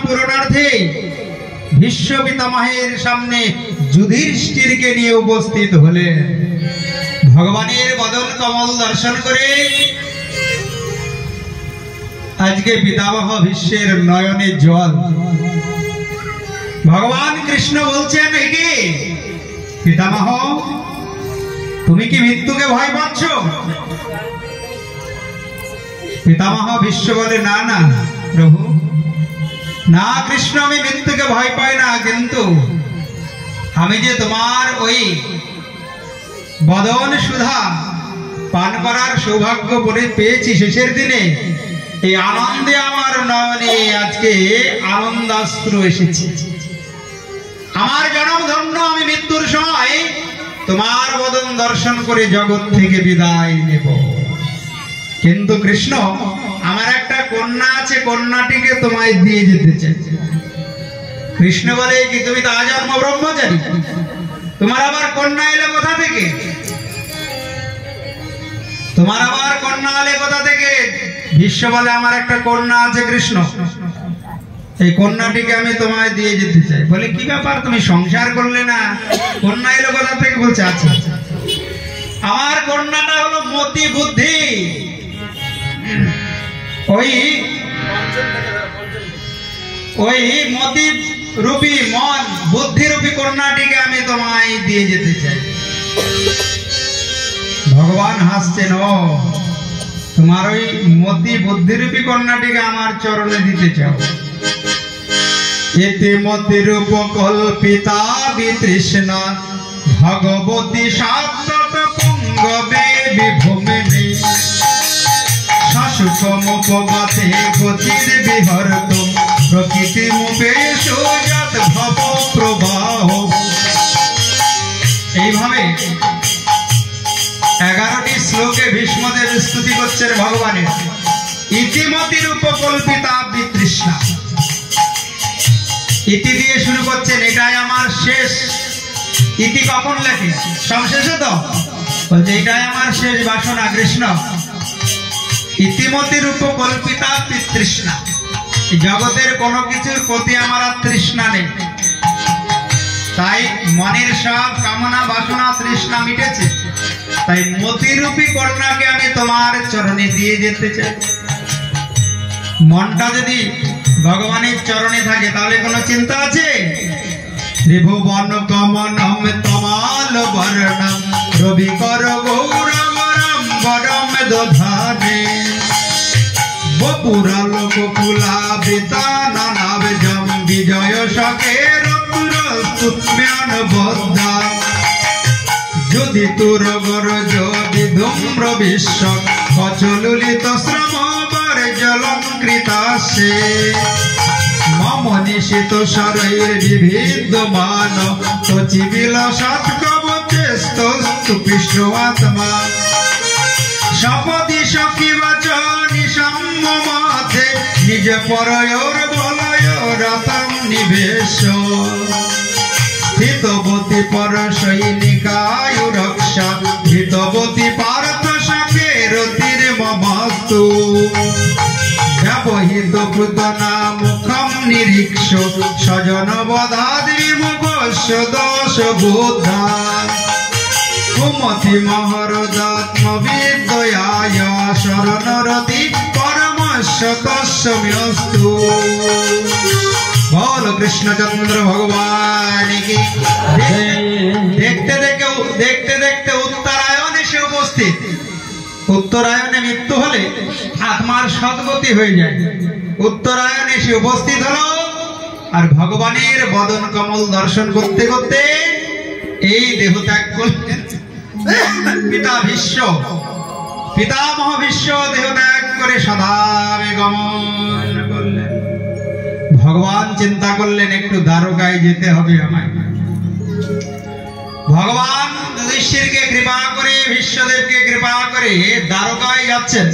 পূরণার্থে ভীষ্ম পিতামহের সামনে যুধিষ্ঠিরকে নিয়ে উপস্থিত হলেন। ভগবানের বদন কমল দর্শন করে আজকে পিতামহ ভীষ্মের নয়নে জল। ভগবান কৃষ্ণ বলছেন, একে পিতামহ, তুমি কি মৃত্যুকে ভয় পাচ্ছ? পিতামহ ভীষ্ম বলে, না না প্রভু, না কৃষ্ণ, আমি মৃত্যুকে ভয় পাই না, কিন্তু আমি যে তোমার ওই বদন সুধা পান করার সৌভাগ্য পেয়েছি শেষের দিনে, এই আনন্দে আমার নয়নে আজকে আনন্দাশ্রু এসেছে। আমার জনম ধন্য, আমি মৃত্যুর সময় তোমার বদন দর্শন করে জগৎ থেকে বিদায় নেব। কিন্তু কৃষ্ণ, আমার একটা কন্যা আছে, কন্যাটিকে তোমায় দিয়ে যেতে চাই। কৃষ্ণ বলে, কি তুমি তো আজন্ম ব্রহ্মচারী, তোমার আবার কন্যা এলো কোথা থেকে? তোমার আবার কন্যা এলে কোথা থেকে? ভীষ্ম বলে, আমার একটা কন্যা আছে কৃষ্ণ, এই কন্যাটিকে আমি তোমায় দিয়ে যেতে চাই। বলে, কি ব্যাপার, তুমি সংসার করলে না, কন্যা এলো কোথা থেকে? বলছে, আচ্ছা, আমার কন্যাটা হলো মতি বুদ্ধি, ওই মতি রূপী মন বুদ্ধি রূপী কন্যাটিকে আমি তোমায় দিয়ে যেতে চাই। ভগবান হাসছেন, ও তোমার ওই মতি বুদ্ধি রূপী কন্যাটিকে আমার চরণে দিতে চাও? এতে মতি রূপ কল্পিতা বিতৃষ্ণা ভগবতী সাত্তত পুঙ্গবে বিভূমিনী শাশুকমুপগতে গতির বিহরতুম প্রকৃতিমুপে সুজাত ভব প্রবাহ। এইভাবে 11টি শ্লোকে ভীষ্মদেব স্তুতি করছেন ভগবানের। ইতিমতির উপকল্পিতা বিতৃষ্ণা, ইতি দিয়ে শুরু করছেন, এটাই আমার শেষ। ইতি কখন লেখে? সব শেষে তো বলছে, এটাই আমার শেষ বাসনা কৃষ্ণ। ইতিমতির উপকল্পিতা বিতৃষ্ণা, জগতের কোনো কিছুর প্রতি আমার আর তৃষ্ণা নেই, তাই মনের সব কামনা বাসনা তৃষ্ণা মিটেছে, তাই মতিরূপী কন্যাকে আমি তোমার চরণে দিয়ে যেতে চাই। মনটা যদি ভগবানের চরণে থাকে তাহলে কোনো চিন্তা আছে? ত্রিভুবন কমনম তমাল বর্ণম রবিকর গৌরবরম বরম দধানে বপুরাল বকুলা বিতানানাব জম বিজয় সকের তুত্ম্যান বদ্ধা যদি তুর গর যদি ধূম্র বিশ্ব কচলুলিত শ্রম বর জলঙ্কৃতাসে মম নিশিত শরৈর বিবিদ্যমান কচিবিল সৎকবচেস্তস্তু কৃষ্ণ আত্মা শপথি সখী বচনি সম্মমাথে নিজ পরয়োর বলয় রতম নিবেশ স্থিতবতী পর সৈনিকায়ু রক্ষা হিতবতী পার্থ সখের তীর মমস্তু ব্যবহিত পুতনা মুখম নিরীক্ষ স্বজন বধাদ্রিমুখস্য দোষ বুদ্ধা কুমতি মহরদাত্ম বিদ্যয়ায় শরণরতি পরমস্য তস্যম্যস্তু। বল কৃষ্ণচন্দ্র ভগবান কি। দেখতে দেখতে উত্তরায়ণ এসে উপস্থিত। উত্তরায়ণে মৃত্যু হলে আত্মার সদ্গতি হয়ে যায়। উত্তরায়ণ এসে উপস্থিত হলো, আর ভগবানের বদন কমল দর্শন করতে করতে এই দেহ ত্যাগ করলেন। পিতা ভীষ্ম, পিতামহ ভীষ্ম দেহ ত্যাগ করে সধামে গমন করলেন। ভগবান চিন্তা করলেন, একটু দ্বারকায় যেতে হবে আমায়। ভগবান যুধিষ্ঠিরকে কৃপা করে, ভীষ্মদেবকে কৃপা করে দ্বারকায় যাচ্ছেন।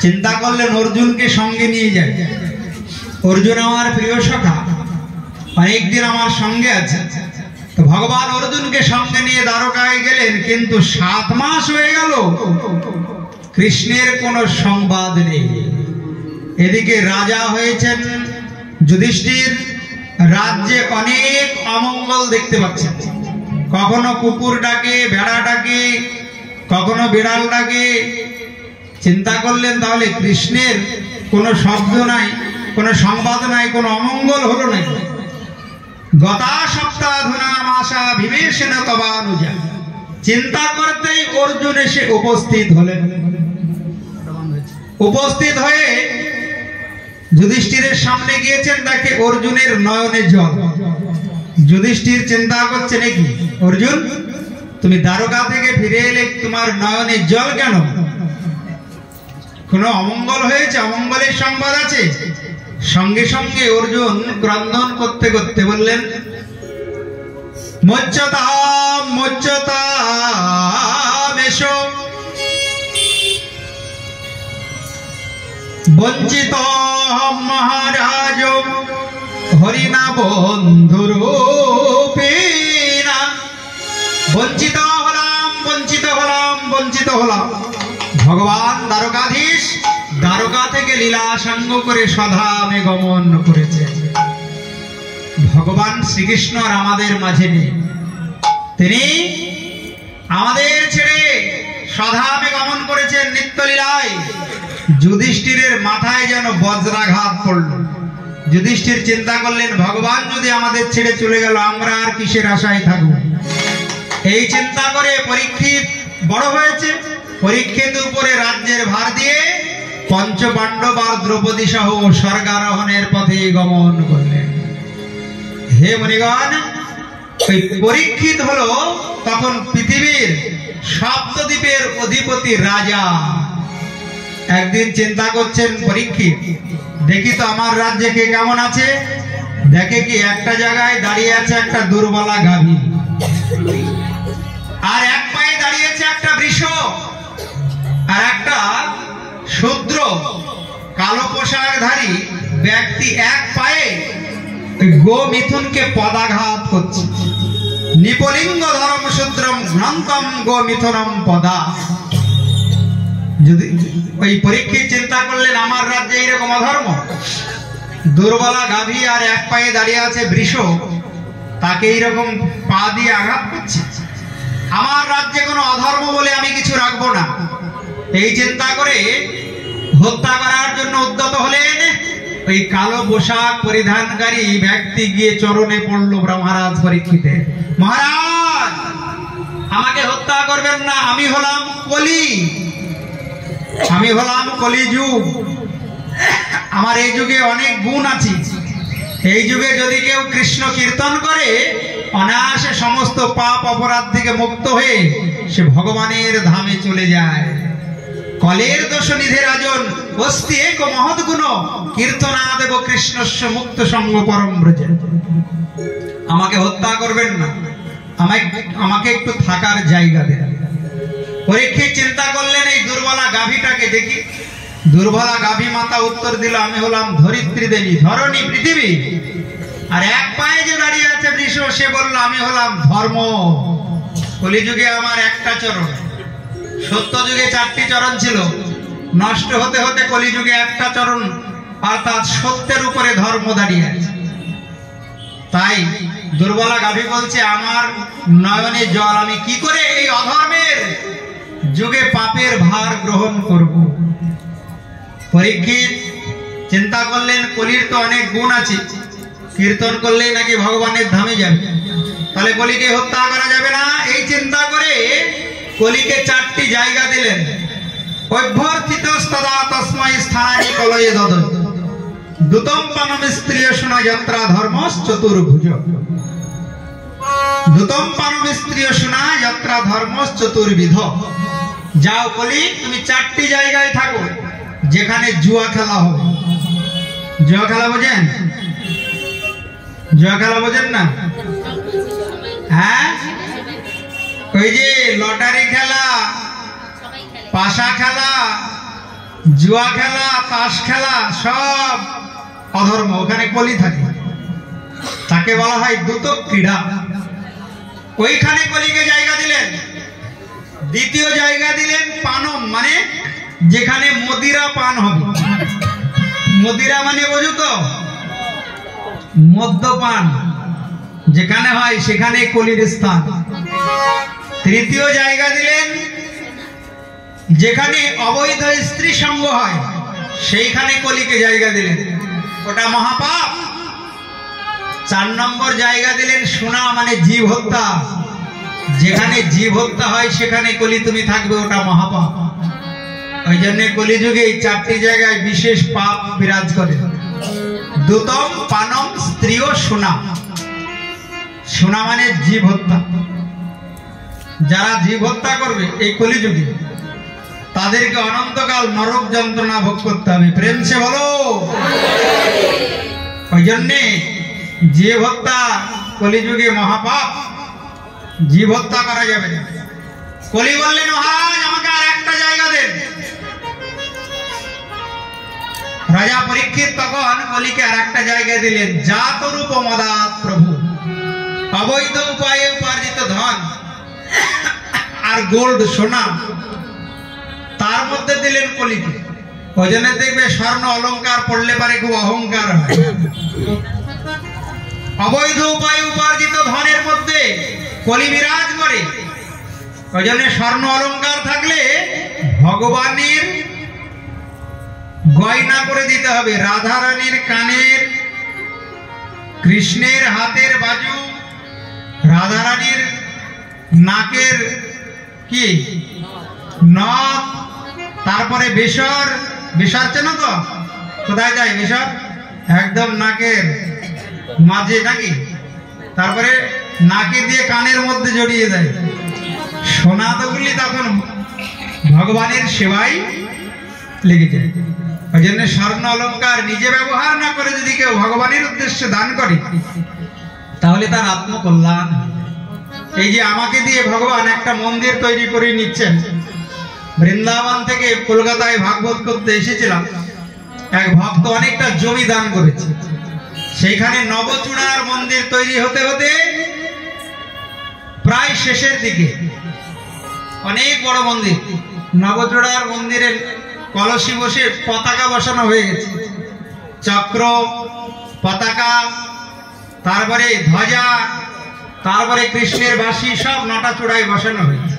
চিন্তা করলেন অর্জুনকে সঙ্গে নিয়ে যায়। অর্জুন আমার প্রিয় সখা, অনেকদিন আমার সঙ্গে আছে। তো ভগবান অর্জুনকে সঙ্গে নিয়ে দ্বারকায় গেলেন, কিন্তু 7 মাস হয়ে গেল, কৃষ্ণের কোনো সংবাদ নেই। এদিকে রাজা হয়েছেন যুধিষ্ঠির রাজ্যে অনেক অমঙ্গল দেখতে পাচ্ছেন। কখনো কুকুর ডাকে, ভেড়া ডাকে, কখনো বিড়াল ডাকে। চিন্তা করলেন তাহলে কৃষ্ণের কোনো শব্দ নাই, কোনো সংবাদ নাই, কোনো অমঙ্গল হলো না। গতা সপ্তাধুনা মাসা বিবেশন তবানুজা। চিন্তা করতেই অর্জুন এসে উপস্থিত হলেন। উপস্থিত হয়ে যুধিষ্ঠিরের সামনে গিয়েছেন, দেখে অর্জুনের নয়নে জল। যুধিষ্ঠির চিন্তা করছে নাকি, অর্জুন তুমি দ্বারকা থেকে ফিরে এলে, তোমার নয়নে জল কেন? কোনো অমঙ্গল হয়েছে? অমঙ্গলের সংবাদ আছে? সঙ্গে সঙ্গে অর্জুন ক্রন্দন করতে করতে বললেন, মোচ্যতাম মোচ্যতাম এসো, বঞ্চিত মহারাজ হরিণা বন্ধুরূপেণা। বঞ্চিত হলাম, বঞ্চিত হলাম, বঞ্চিত হলাম। ভগবান দ্বারকাধীশ দ্বারকা থেকে লীলা সঙ্গ করে স্বধামে গমন করেছে। ভগবান শ্রীকৃষ্ণ আর আমাদের মাঝে নেই, তিনি আমাদের ছেড়ে স্বধামে গমন করেছেন নিত্যলীলায়। যুধিষ্ঠিরের মাথায় যেন বজ্রাঘাত পড়ল। যুধিষ্ঠির চিন্তা করলেন, ভগবান যদি আমাদের ছেড়ে চলে গেল, আমরা আর কিসের আশায় থাকব? এই চিন্তা করে পরীক্ষিত বড় হয়েছে। পরীক্ষিত উপরে রাজ্যের ভার দিয়ে পঞ্চ পাণ্ডব আর দ্রৌপদী সহ স্বর্গারোহণের পথে গমন করলেন। হে মুনিগণ, ওই পরীক্ষিত হলো তখন পৃথিবীর সপ্তদ্বীপের অধিপতি রাজা। একদিন চিন্তা করছেন পরীক্ষিত, দেখি তো আমার রাজ্যে কে কেমন আছে। দেখে কি একটা জায়গায় দাঁড়িয়ে আছে একটা দুর্বলা গাভী, আর এক পায়ে দাঁড়িয়ে আছে একটা বৃষ, আর একটা শূদ্র কালো পোশাকধারী ব্যক্তি এক পায়ে গো মিথুনকে পদাঘাত করছে। নিপলিঙ্গ ধর্ম শূদ্রম ঘ্রান্তম গো মিথুনম পদা। যদি ওই পরীক্ষিত চিন্তা করলেন, আমার রাজ্যে এইরকম অধর্ম, দুর্বলা গাভী আর এক পায়ে দাঁড়িয়ে আছে বৃষ, তাকে এইরকম পা দিয়ে আঘাত করছে। আমার রাজ্যে কোনো অধর্ম বলে আমি কিছু রাখবো না। এই চিন্তা করে হত্যা করার জন্য উদ্যত হলেন। ওই কালো পোশাক পরিধানকারী ব্যক্তি গিয়ে চরণে পড়ল মহারাজ পরীক্ষিতের। মহারাজ, আমাকে হত্যা করবেন না, আমি হলাম কলি, আমি হলাম কলিযুগ। আমার এই যুগে অনেক গুণ আছে। এই যুগে যদি কেউ কৃষ্ণ কীর্তন করে, অনায়াসে সমস্ত পাপ অপরাধ থেকে মুক্ত হয়ে সে ভগবানের ধামে চলে যায়। কলের দোষ নিধে রাজন অস্তি এক মহৎ গুণ, কীর্তনাদেব কৃষ্ণস্য মুক্ত সঙ্গ পরম ব্রজে। আমাকে হত্যা করবেন না, আমাকে একটু থাকার জায়গা দেন। পরীক্ষিত চিন্তা করলেন, এই দুর্বলা গাভীটাকে দেখি। দুর্বলা গাভী মাতা উত্তর দিল, আমি হলাম ধরিত্রী দেবী, ধরণী পৃথিবী। আর এক পায়ে যে দাঁড়িয়ে আছে বৃষ, সে বলল, আমি হলাম ধর্ম। কলিযুগে আমার একটা চরণ, সত্য যুগে 4টি চরণ ছিল, নষ্ট হতে হতে কলিযুগে একটা চরণ, অর্থাৎ সত্যের উপরে ধর্ম দাঁড়িয়ে আছে। তাই দুর্বলা গাভী বলছে, আমার নয়নে জল, আমি কি করে এই অধর্মের যুগে পাপের ভার গ্রহণ করব? পরীক্ষিত চিন্তা করলেন, কলির তো অনেক গুণ আছে, কীর্তন করলেই নাকি ভগবানের ধামে যাবে, তাহলে কলিকে হত্যা করা যাবে না। এই চিন্তা করে কলিকে 4টি জায়গা দিলেন। অভ্যর্থিতস্তদা তস্मै স্থানানি কলয়ে দদ, দুতম পানম স্ত্রিয় শোনা যাত্রা ধর্মস চতুর্ভুজ। দুতম পানম স্ত্রিয় শোনা যাত্রা ধর্মস চতুর্বিধ। যাও কলি, তুমি 4টি জায়গায় থাকো যেখানে জুয়া খেলা হবে। জুয়া খেলা বোঝেন? জুয়া খেলা বোঝেন না? হ্যাঁ, ওই যে লটারি খেলা, পাশা খেলা, জুয়া খেলা, তাস খেলা, সব অধর্ম। ওখানে কলি থাকে, তাকে বলা হয় দ্রুত ক্রীড়া। ওইখানে কলিকে জায়গা দিলেন। দ্বিতীয় জায়গা দিলেন পানম, মানে যেখানে মদিরা পান হবে। মদিরা মানে বোঝো তো? মদ্যপান যেখানে হয় সেখানে কলির স্থান। তৃতীয় জায়গা দিলেন যেখানে অবৈধ স্ত্রী সঙ্গ হয় সেইখানে কলিকে জায়গা দিলেন, ওটা মহাপাপ। 4 নম্বর জায়গা দিলেন সোনা মানে জীব হত্যা, যেখানে জীব হত্যা হয় সেখানে কলি তুমি থাকবে, ওটা মহাপাপ। ওই জন্য কলিযুগে এই 4টি জায়গায় বিশেষ পাপ বিরাজ করে। দুতম পানম স্ত্রী ও সোনা। সোনা মানে জীব হত্যা। যারা জীব হত্যা করবে এই কলিযুগে তাদেরকে অনন্তকাল নরক যন্ত্রণা ভোগ করতে হবে। প্রেম সে বলো। ওই জন্যে জীব হত্যা কলিযুগে মহাপাপ, জীব হত্যা করা যাবে না। কলি বললেন মহারাজ আমাকে আর একটা জায়গা দেন। রাজা পরীক্ষিত তখন কলিকে আর একটা জায়গা দিলেন, জাত রূপ মদাত প্রভু। অবৈধ উপায়ে উপার্জিত ধন আর গোল্ড সোনা তার মধ্যে দিলেন কলিকে। ওই জন্য দেখবে স্বর্ণ অলংকার পড়লে পারে খুব অহংকার হয়। অবৈধ উপায়ে উপার্জিত ধনের মধ্যে কলি বিরাজ করে। ওই জন্য স্বর্ণ অলংকার থাকলে ভগবানের গয়না করে দিতে হবে। রাধা রানীর কানের, কৃষ্ণের হাতের বাজু, রাধা রানীর নাকের কি নথ, তারপরে বেসর। বেসর চেনো তো? কোথায় যায় বেসর? একদম নাকের মাঝে নাকি, তারপরে নাকে দিয়ে কানের মধ্যে জড়িয়ে দেয়। সোনা তোগুলি তখন ভগবানের সেবায় লেগে যায়। ওই জন্য স্বর্ণ অলংকার নিজে ব্যবহার না করে যদি কেউ ভগবানের উদ্দেশ্যে দান করে তাহলে তার আত্মকল্যাণ। এই যে আমাকে দিয়ে ভগবান একটা মন্দির তৈরি করে নিচ্ছেন। বৃন্দাবন থেকে কলকাতায় ভাগবত করতে এসেছিলাম, এক ভক্ত অনেকটা জমি দান করেছে। সেইখানে নবচূড়ার মন্দির তৈরি হতে হতে প্রায় শেষের দিকে, অনেক বড় মন্দির। নবচূড়ার মন্দিরের কলসি বসে পতাকা বসানো হয়ে গেছে, চক্র, পতাকা, তারপরে ধ্বজা, তারপরে কৃষ্ণের বাঁশি, সব নটা চূড়ায় বসানো হয়েছে।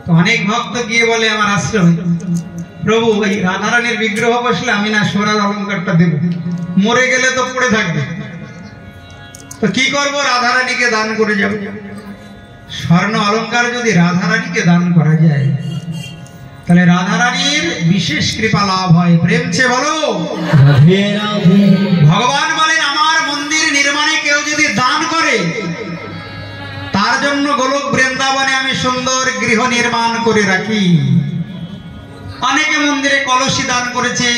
তো অনেক ভক্ত গিয়ে বলে আমার আশ্রমে, প্রভু ওই রাধারানীর বিগ্রহ বসলে আমি না সোনার অলংকারটা দেব, মরে গেলে তো পড়ে থাকবে, তো কি করবো? রাধারানীকে দান করে যাব। স্বর্ণ অলংকার যদি রাধারানীকে দান করা যায় তাহলে রাধারানীর বিশেষ কৃপা লাভ হয়। প্রেম সে বলো। ভগবান বলেন আমার মন্দির নির্মাণে কেউ যদি দান করে তার জন্য গোলক বৃন্দাবনে আমি সুন্দর গৃহ নির্মাণ করে রাখি। অনেকে মন্দিরে কলসি দান করেছে,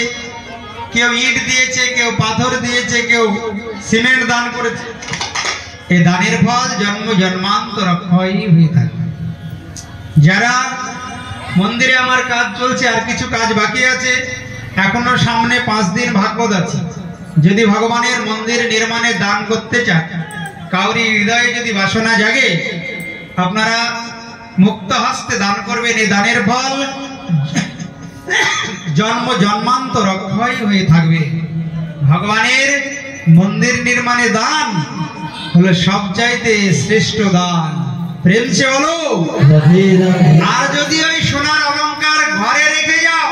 কেউ ইট দিয়েছে, কেউ পাথর দিয়েছে, কেউ সিমেন্ট দান করেছে। এই দানের ফল জন্ম জন্মান্তর অক্ষয় হয়ে থাকে। যারা মন্দিরে আমার কাজ চলছে, আর কিছু কাজ বাকি আছে, এখনো সামনে 5 দিন ভাগবত আছে। যদি ভগবানের মন্দির নির্মাণে দান করতে চান, কাউরি হৃদয়ে যদি বাসনা জাগে, আপনারা মুক্ত হস্তে দান করবেন। এই দানের ফল জন্ম জন্মান্তর অক্ষয় হয়ে থাকবে। ভগবানের মন্দির নির্মাণে দান হলো সবচাইতে শ্রেষ্ঠ দান। প্রেম সে বলো। আর যদি ওই সোনার অলংকার ঘরে রেখে যাও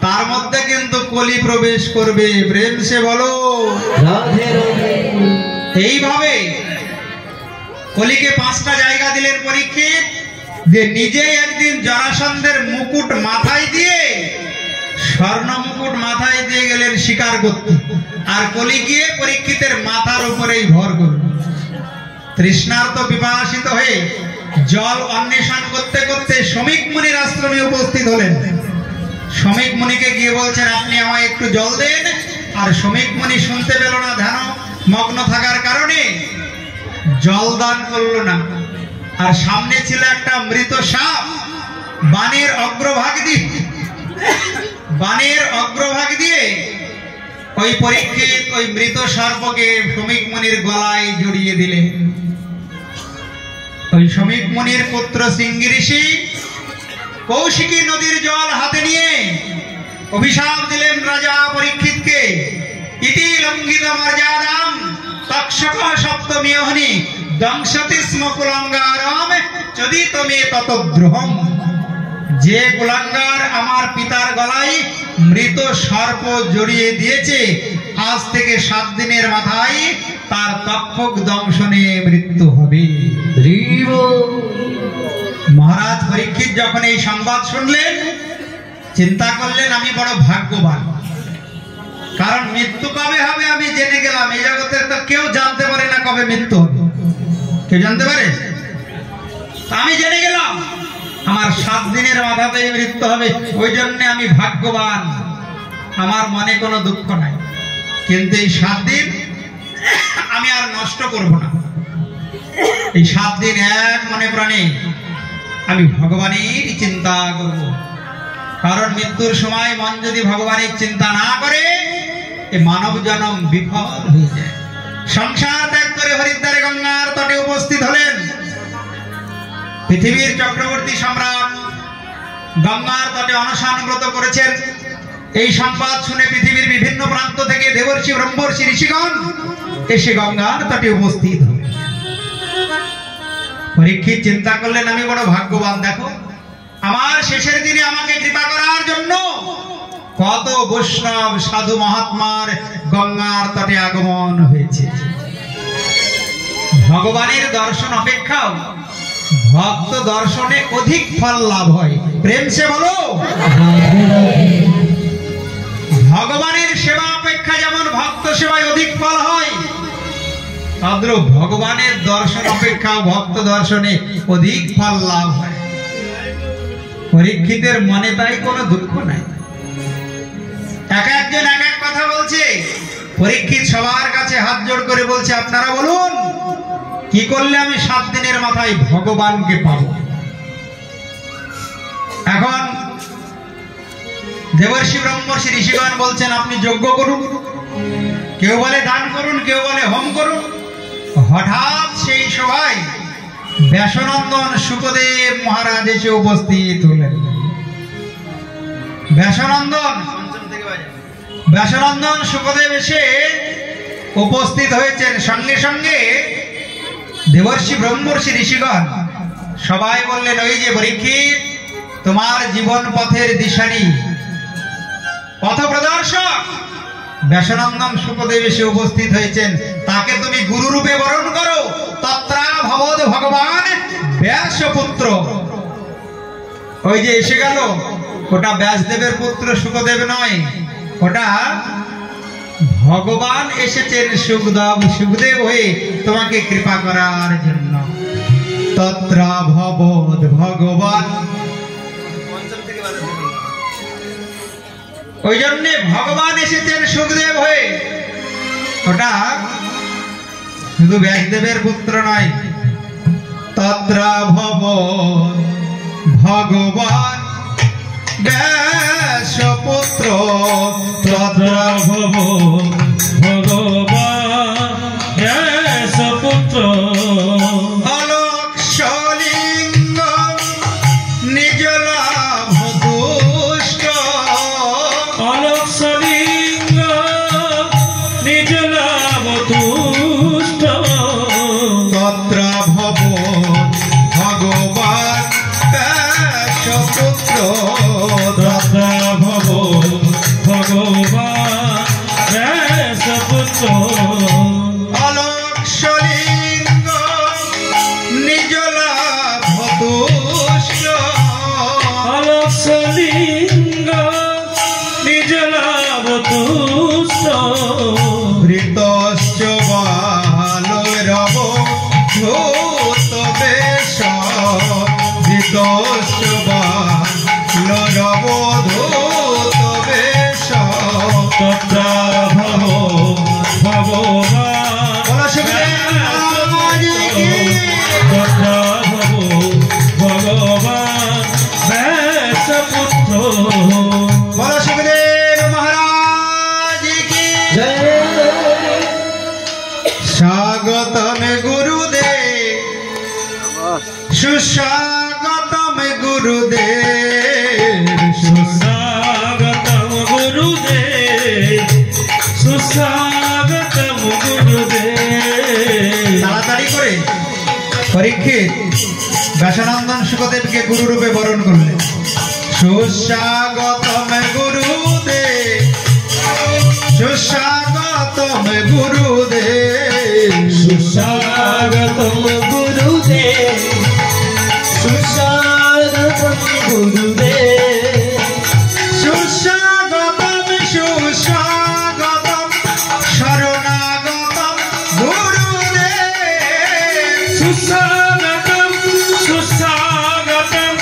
তার মধ্যে কিন্তু কলি প্রবেশ করবে। প্রেম সে বলো। এইভাবে কলিকে 5টা জায়গা দিলেন পরীক্ষিত, যে নিজে একদিন জরাসন্ধের মুকুট মাথায় দিয়ে, স্বর্ণ মুকুট মাথায় দিয়ে গেলেন শিকার করতে, আর কলি গিয়ে পরীক্ষিতের মাথার উপরেই ভর করল। তৃষ্ণার্ত বিপাসিত হয়ে জল অন্বেষণ করতে করতে শমিক মুনির আশ্রমে উপস্থিত হলেন। শমিক মুনিকে গিয়ে বলছেন আপনি আমায় একটু জল দেন। আর শমিক মুনি শুনতে পেল না, ধ্যান মগ্ন থাকার কারণে জল দান করল না। আর সামনে ছিল একটা মৃত সাপ, বানের অগ্রভাগ দিয়ে ওই পরীক্ষিত ওই মৃত সর্পকে শমিক মুনির গলায় জড়িয়ে দিলেন। ওই শমিক মুনির পুত্র সিংহী ঋষি কৌশিকী নদীর জল হাতে নিয়ে অভিশাপ দিলেন রাজা পরীক্ষিতকে, ইতি লঙ্ঘিত মর্যাদাম তৎসক সপ্তমীয়হনি দংশতি স্ম কুলাঙ্গারম যদি তুমি ততদ্রোহম। যে কুলাঙ্গার আমার পিতার গলায় মৃত সর্প জড়িয়ে দিয়েছে, আজ থেকে 7 দিনের মাথায় তার তক্ষক দংশনে মৃত্যু হবে। মহারাজ পরীক্ষিত যখন এই সংবাদ শুনলেন, চিন্তা করলেন আমি বড় ভাগ্যবান, কারণ মৃত্যু কবে হবে আমি জেনে গেলাম। এই জগতের তো কেউ জানতে পারে না কবে মৃত্যু হবে, কেউ জানতে পারে? আমি জেনে গেলাম আমার 7 দিনের মাথাতে মৃত্যু হবে, ওই জন্য আমি ভাগ্যবান, আমার মনে কোনো দুঃখ নাই। কিন্তু এই 7 দিন আমি আর নষ্ট করব না। এই 7 দিন এক মনে প্রাণে আমি ভগবানের চিন্তা করব, কারণ মৃত্যুর সময় মন যদি ভগবানের চিন্তা না করে এই মানব জন্ম বিফল হয়ে যায়। সংসার ত্যাগ করে হরিদ্বারে গঙ্গার তটে উপস্থিত হলেন। পৃথিবীর চক্রবর্তী সম্রাট গঙ্গার তটে অনশনব্রত করেছেন। এই সংবাদ শুনে পৃথিবীর বিভিন্ন প্রান্ত থেকে দেবর্ষি ব্রহ্মর্ষি ঋষিগণ এসে গঙ্গার তটে উপস্থিত হলেন। পরীক্ষিত চিন্তা করলেন আমি বড় ভাগ্যবান, দেখো আমার শেষের দিনে আমাকে কৃপা করার জন্য কত বৈষ্ণব সাধু মহাত্মার গঙ্গার তটে আগমন হয়েছে। ভগবানের দর্শন অপেক্ষাও ভক্ত দর্শনে অধিক ফল লাভ হয়। প্রেম সে বলো। ভগবানের সেবা অপেক্ষা যেমন ভক্ত সেবায় অধিক ফল হয়, তদ্রূপ ভগবানের দর্শন অপেক্ষা ভক্ত দর্শনে অধিক ফল লাভ হয়। পরীক্ষিতের মনে তাই কোনো দুঃখ নাই। এক একজন এক এক কথা বলছে। পরীক্ষিত সবার কাছে হাত জোড় করে বলছে আপনারা বলুন কি করলে আমি 7 দিনের মাথায় ভগবানকে পাবো। এখন দেবর্ষি ব্রহ্মর্ষি ঋষিগণ বলছেন আপনি যজ্ঞ করুন, কেউ বলে দান করুন, কেউ বলে হোম করুন। হঠাৎ সেই সভায় ব্যাসনন্দন শুকদেব মহারাজ এসে উপস্থিত হলেন। ব্যাসনন্দন শুকদেব এসে উপস্থিত হয়েছেন। সঙ্গে সঙ্গে দেবর্ষি ব্রহ্মর্ষি ঋষিগণ সবাই বললেন ওই যে পরীক্ষিত, তোমার জীবন পথের দিশারি পথ প্রদর্শক ব্যাসনন্দন শুকদেব এসে উপস্থিত হয়েছেন, তাকে তুমি গুরু রূপে বরণ করো। তত্রা ভবদ ভগবান ব্যাসপুত্র। ওই যে এসে গেল, ওটা ব্যাসদেবের পুত্র শুকদেব নয়, ওটা ভগবান এসেছেন শুকদেব হয়ে তোমাকে কৃপা করার জন্য। তত্রা ভবদ ভগবান, ওই জন্য ভগবান এসেছেন শুকদেব হয়ে। ওটা শুধু ব্যাসদেবের পুত্র নয়। তত্রা ভবদ ভগবান ব্যাসপুত্র। তত্রা ভবদ ভগবান ব্যাসপুত্র। অলক্ষলিঙ্গ নিজ লাভ দুষ্ট। অলক্ষলিঙ্গ নিজ লাভ তুষ্ট। তত্রা ভবদ ভগবান ব্যাসপুত্র। তত্রা ভবদ ভগবান ব্যাসপুত্র। অলক্ষলিঙ্গ নিজ লাভ তুষ্ট। অলক্ষলিঙ্গ নিজ লাভ তুষ্ট। ঋতশ্চ বালরব ধূত বেশ। ঋতশ্চ বালরব ধূত বেশ। তত্রা ভগবান তত্রা ভগবান ব্যাসপুত্র। বলো সুখদেব মহারাজ কি স্বাগতম গুরুদেব। সুস্বাগতম গুরুদেব। সুস্বাগতম গুরুদেব। সুস্বাগতম গুরুদেব। পরীক্ষিত ব্যাসানন্দন সুখদেবকে গুরু রূপে বরণ করলেন। সুস্বাগতম গুরুদেব, সুস্বাগতম গুরুদেব, সুস্বাগতম গুরুদেব, সুস্বাগতম গুরুদেব, সুস্বাগতম সুস্বাগতম শরণাগতম গুরুদেব, সুস্বাগতম সুস্বাগতম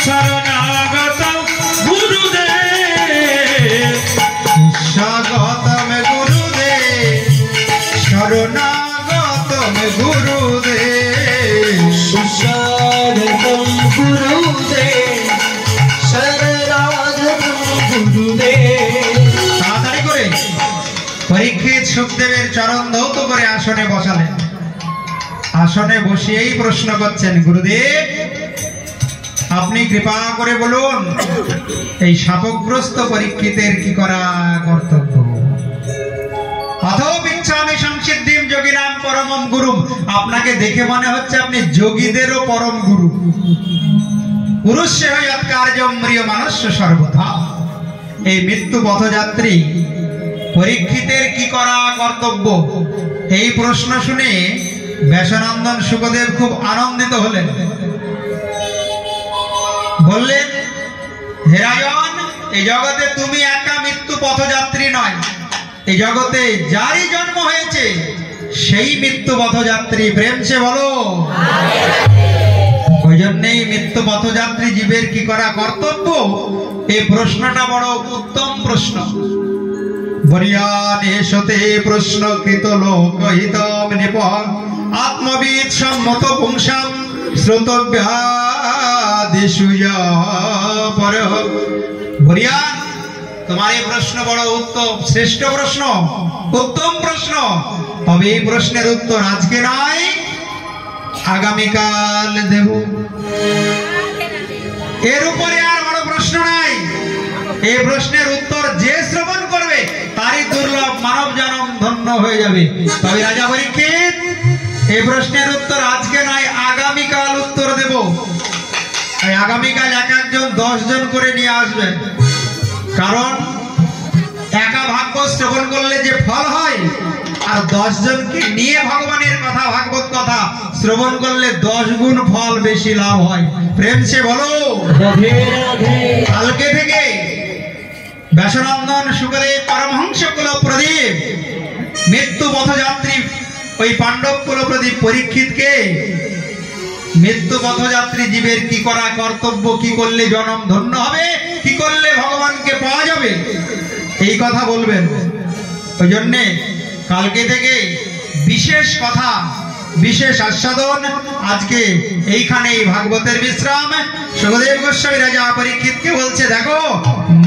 শরণাগতম গুরুদেব, স্বাগতম গুরুদেব, শরণাগতম গুরুদেব, সুস্বাগতম গুরুদেব, শরণাগতম গুরুদেব। তাড়াতাড়ি করে পরীক্ষিত সুখদেবের চরণ ধৌত করে আসনে বসালেন। আসনে বসিয়েই প্রশ্ন করছেন, গুরুদেব আপনি কৃপা করে বলুন এই শাপগ্রস্ত পরীক্ষিতের কি করা কর্তব্য? অথবা বিচ্ছামি সংসিদ্ধিম যোগিনাম পরমম গুরুম। আপনাকে দেখে মনে হচ্ছে আপনি যোগীদেরও পরম গুরু। পুরুষে হইয়াৎ কার্যম ম্রিয় মানুষ্য সর্বথা। এই মৃত্যু পথযাত্রী পরীক্ষিতের কি করা কর্তব্য? এই প্রশ্ন শুনে ব্যাসানন্দন সুখদেব খুব আনন্দিত হলেন। বললেন, হে রাজন, এই জগতে তুমি একা মৃত্যু পথযাত্রী নয়, এই জগতে যারই জন্ম হয়েছে সেই মৃত্যু পথযাত্রী। প্রেম সে বলো। ওই জন্যই মৃত্যু পথযাত্রী জীবের কি করা কর্তব্য? এই প্রশ্নটা বড় উত্তম প্রশ্ন। বরিয়ান এসতে প্রশ্ন কৃত লোকহিতম নিপন আত্মবিদ সম্মত পুংসাম শ্রোতব্যাদিসুয়া পর। বরিয়ান, তোমার এই প্রশ্ন বড় উত্তম, শ্রেষ্ঠ প্রশ্ন, উত্তম প্রশ্ন। তবে এই প্রশ্নের উত্তর আজকে নয়, আগামীকাল দেব। এর উপরে আর বড় প্রশ্ন নাই। এই প্রশ্নের উত্তর যে শ্রবণ করবে তারই দুর্লভ মানব জন্ম ধন্য হয়ে যাবে। তবে রাজা পরীক্ষিত, এই প্রশ্নের উত্তর আজকে নয়, আগামীকাল উত্তর দেব। আগামীকাল এক একজন 10 জন করে নিয়ে আসবেন। কারণ একা ভাগ্য শ্রবণ করলে যে ফল হয়, আর 10 জনকে নিয়ে ভগবানের কথা, ভাগবত কথা শ্রবণ করলে 10 গুণ ফল বেশি লাভ হয়। প্রেম সে বলো। কালকে থেকে ব্যাসানন্দন সুখদেব পরমহংস কুল প্রদীপ মৃত্যু পথযাত্রী ওই পাণ্ডব কুল প্রদীপ পরীক্ষিতকে মৃত্যু পথযাত্রী জীবের কি করা কর্তব্য, কি করলে জনম ধন্য হবে, কি করলে ভগবানকে পাওয়া যাবে, এই কথা বলবেন। ওই জন্যে কালকে থেকে বিশেষ কথা, বিশেষ আস্বাদন। আজকে এইখানে এই ভাগবতের বিশ্রাম। সুখদেব গোস্বামী রাজা পরীক্ষিতকে বলছে, দেখো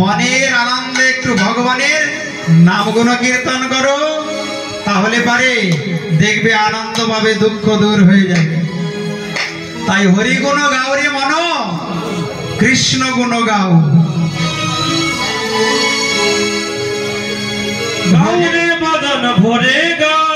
মনের আনন্দে একটু ভগবানের নাম গুণ কীর্তন করো, তাহলে পারে দেখবে আনন্দ পাবে, দুঃখ দূর হয়ে যাবে। তাই হরি গুণ গাও রে মন, কৃষ্ণ গুণ গাও। গাও রে মদন ভরে গাও,